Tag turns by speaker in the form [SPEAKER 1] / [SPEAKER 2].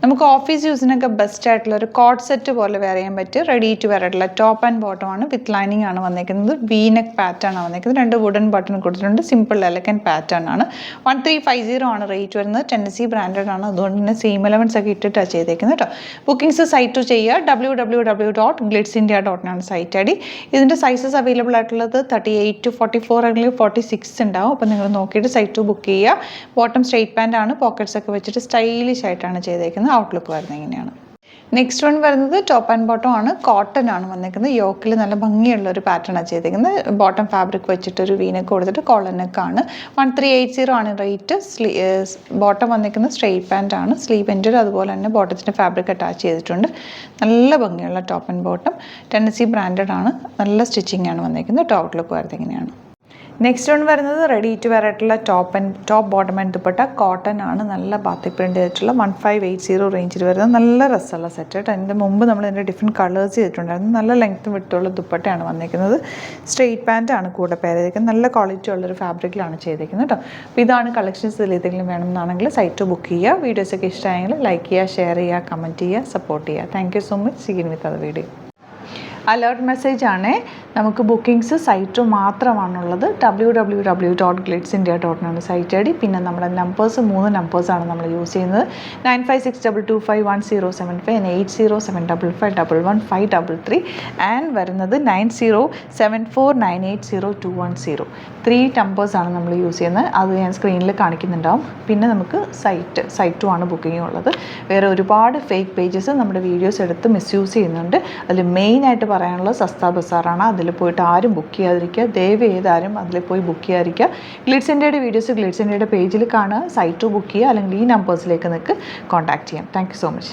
[SPEAKER 1] നമുക്ക് office യൂസിനൊക്കെ best ആയിട്ടുള്ള ഒരു കോട്ട് സെറ്റ് പോലെ വെയർ ചെയ്യാൻ പറ്റിയ റെഡി ടു വെയർ ആയിട്ടുള്ള ടോപ്പ് ആൻഡ് ബോട്ടം ആണ്. വിത്ത് ലൈനിങ് ആണ് വന്നിരിക്കുന്നത്. വീനെക്ക് പാറ്റേൺ ആണ് വന്നിരിക്കുന്നത്. 2 വുഡൻ ബട്ടൺ കൊടുത്തിട്ടുണ്ട്. സിമ്പിൾ എലഗന്റ് പാറ്റേൺ ആണ്. 1350 ആണ് റേറ്റ് വരുന്നത്. ടെന്നസി ബ്രാൻഡഡ് ആണ്. അതുകൊണ്ട് തന്നെ സെയിം എലമെന്റ്സ് ഒക്കെ ഇട്ടിട്ടാണ് ചെയ്തേക്കുന്നത് കേട്ടോ. ബുക്കിംഗ്സ് സൈറ്റ് ചെയ്യുക. www.glitzindia.in ആണ് സൈറ്റ് ഐ ഡി. ഇതിൻ്റെ സൈസസ് അവൈലബിൾ ആയിട്ടുള്ളത് 38 to 44 അല്ലെങ്കിൽ 46 ഉണ്ടാവും. അപ്പോൾ നിങ്ങൾ നോക്കിയിട്ട് സൈറ്റ് ബുക്ക് ചെയ്യുക. ബോട്ടം സ്ട്രെയിറ്റ് പാൻ്റ് ആണ്. പോക്കറ്റ്സ് ഒക്കെ വെച്ചിട്ട് സ്റ്റൈലിഷ് ആയിട്ടാണ് ചെയ്തേക്കുന്നത്. ഔട്ട്ലുക്ക് വരുന്നത് ഇങ്ങനെയാണ്. നെക്സ്റ്റ് വൺ വരുന്നത് ടോപ്പ് ആൻഡ് ബോട്ടം ആണ്. കോട്ടൺ ആണ് വന്നിരിക്കുന്നത്. യോക്കിൽ നല്ല ഭംഗിയുള്ള ഒരു പാറ്റേൺ ആണ് ചെയ്തിരിക്കുന്നത്. ബോട്ടം ഫാബ്രിക് വെച്ചിട്ട് ഒരു വീനക്ക് കൊടുത്തിട്ട് കോളർ നെക്ക് ആണ്. 1380 ആണ് റേറ്റ്. ബോട്ടം വന്നിരിക്കുന്നത് സ്ട്രെയിറ്റ് പാൻ്റ് ആണ്. സ്ലീവ് എൻഡ് അതുപോലെ തന്നെ ബോട്ടത്തിൻ്റെ ഫാബ്രിക് അറ്റാച്ച് ചെയ്തിട്ടുണ്ട്. നല്ല ഭംഗിയുള്ള top and bottom. Tennessee branded ആണ്. നല്ല സ്റ്റിച്ചിങ് ആണ് വന്നിരിക്കുന്നത്. ഔട്ട്ലുക്ക് വരുന്നത് ഇങ്ങനെയാണ്. നെക്സ്റ്റ് വൺ വരുന്നത് റെഡി ടു വെയർ ആയിട്ടുള്ള top bottom and dupatta. Cotton ആണ്. നല്ല ബാത്തിക് പ്രിൻ്റ് ചെയ്തിട്ടുള്ള 1580 റേഞ്ചിൽ വരുന്നത്. നല്ല രസമുള്ള സെറ്റ് കേട്ടോ. അതിൻ്റെ മുമ്പ് നമ്മൾ ഇതിൻ്റെ ഡിഫറെൻറ്റ് കളേഴ്സ് ചെയ്തിട്ടുണ്ടായിരുന്നു. നല്ല ലെങ്ത്തും വിട്ടുള്ള ദുപ്പട്ടയാണ് വന്നിരിക്കുന്നത്. സ്ട്രെയിറ്റ് പാൻ്റ് ആണ് കൂടെ പേര് ചെയ്തിരിക്കുന്നത്. നല്ല ക്വാളിറ്റി ഉള്ളൊരു ഫാബ്രിക്കിലാണ് ചെയ്തിരിക്കുന്നത് കേട്ടോ. അപ്പോൾ ഇതാണ് കളക്ഷൻസ്. ഇതിൽ ഏതെങ്കിലും വേണമെന്നാണെങ്കിൽ സൈറ്റ് ബുക്ക് ചെയ്യുക. വീഡിയോസൊക്കെ ഇഷ്ടമായെങ്കിൽ ലൈക്ക് ചെയ്യുക, ഷെയർ ചെയ്യുക, കമൻറ്റ് ചെയ്യുക, സപ്പോർട്ട് ചെയ്യുക. Thank you so much. See you with other video. Alert message ആണ്. നമുക്ക് ബുക്കിംഗ്സ് സൈറ്റ് മാത്രമാണുള്ളത്. www.glitzindia.in ആണ് സൈറ്റ് ഐ ഡി. പിന്നെ നമ്മുടെ നമ്പേഴ്സ് 3 നമ്പേഴ്സാണ് നമ്മൾ യൂസ് ചെയ്യുന്നത്. 9562251075 and 8075551533 ആൻഡ് വരുന്നത് 9074980210. 3 നമ്പേഴ്സാണ് നമ്മൾ യൂസ് ചെയ്യുന്നത്. അത് ഞാൻ സ്ക്രീനിൽ കാണിക്കുന്നുണ്ടാവും. പിന്നെ നമുക്ക് സൈറ്റും ആണ് ബുക്കിംഗ് ഉള്ളത്. വേറെ ഒരുപാട് ഫേക്ക് പേജസ് നമ്മുടെ വീഡിയോസ് എടുത്ത് മിസ്യൂസ് ചെയ്യുന്നുണ്ട്. അതിൽ മെയിനായിട്ട് പറയാനുള്ളത് സസ്ത ബസാറാണ്. അതിൽ പോയിട്ട് ആരും ബുക്ക് ചെയ്യാതിരിക്കുക. ദയവ് ചെയ്താരും അതിൽ പോയി ബുക്ക് ചെയ്യാതിരിക്കുക. ഗ്ലിറ്റ്സ് ഇന്ത്യയുടെ വീഡിയോസ് ഗ്ലിറ്റ്സ് ഇന്ത്യയുടെ പേജിൽ കാണുക. സൈറ്റ് ബുക്ക് ചെയ്യുക. അല്ലെങ്കിൽ ഈ നമ്പേഴ്സിലേക്ക് നിങ്ങൾക്ക് കോൺടാക്ട് ചെയ്യാം. Thank you so much.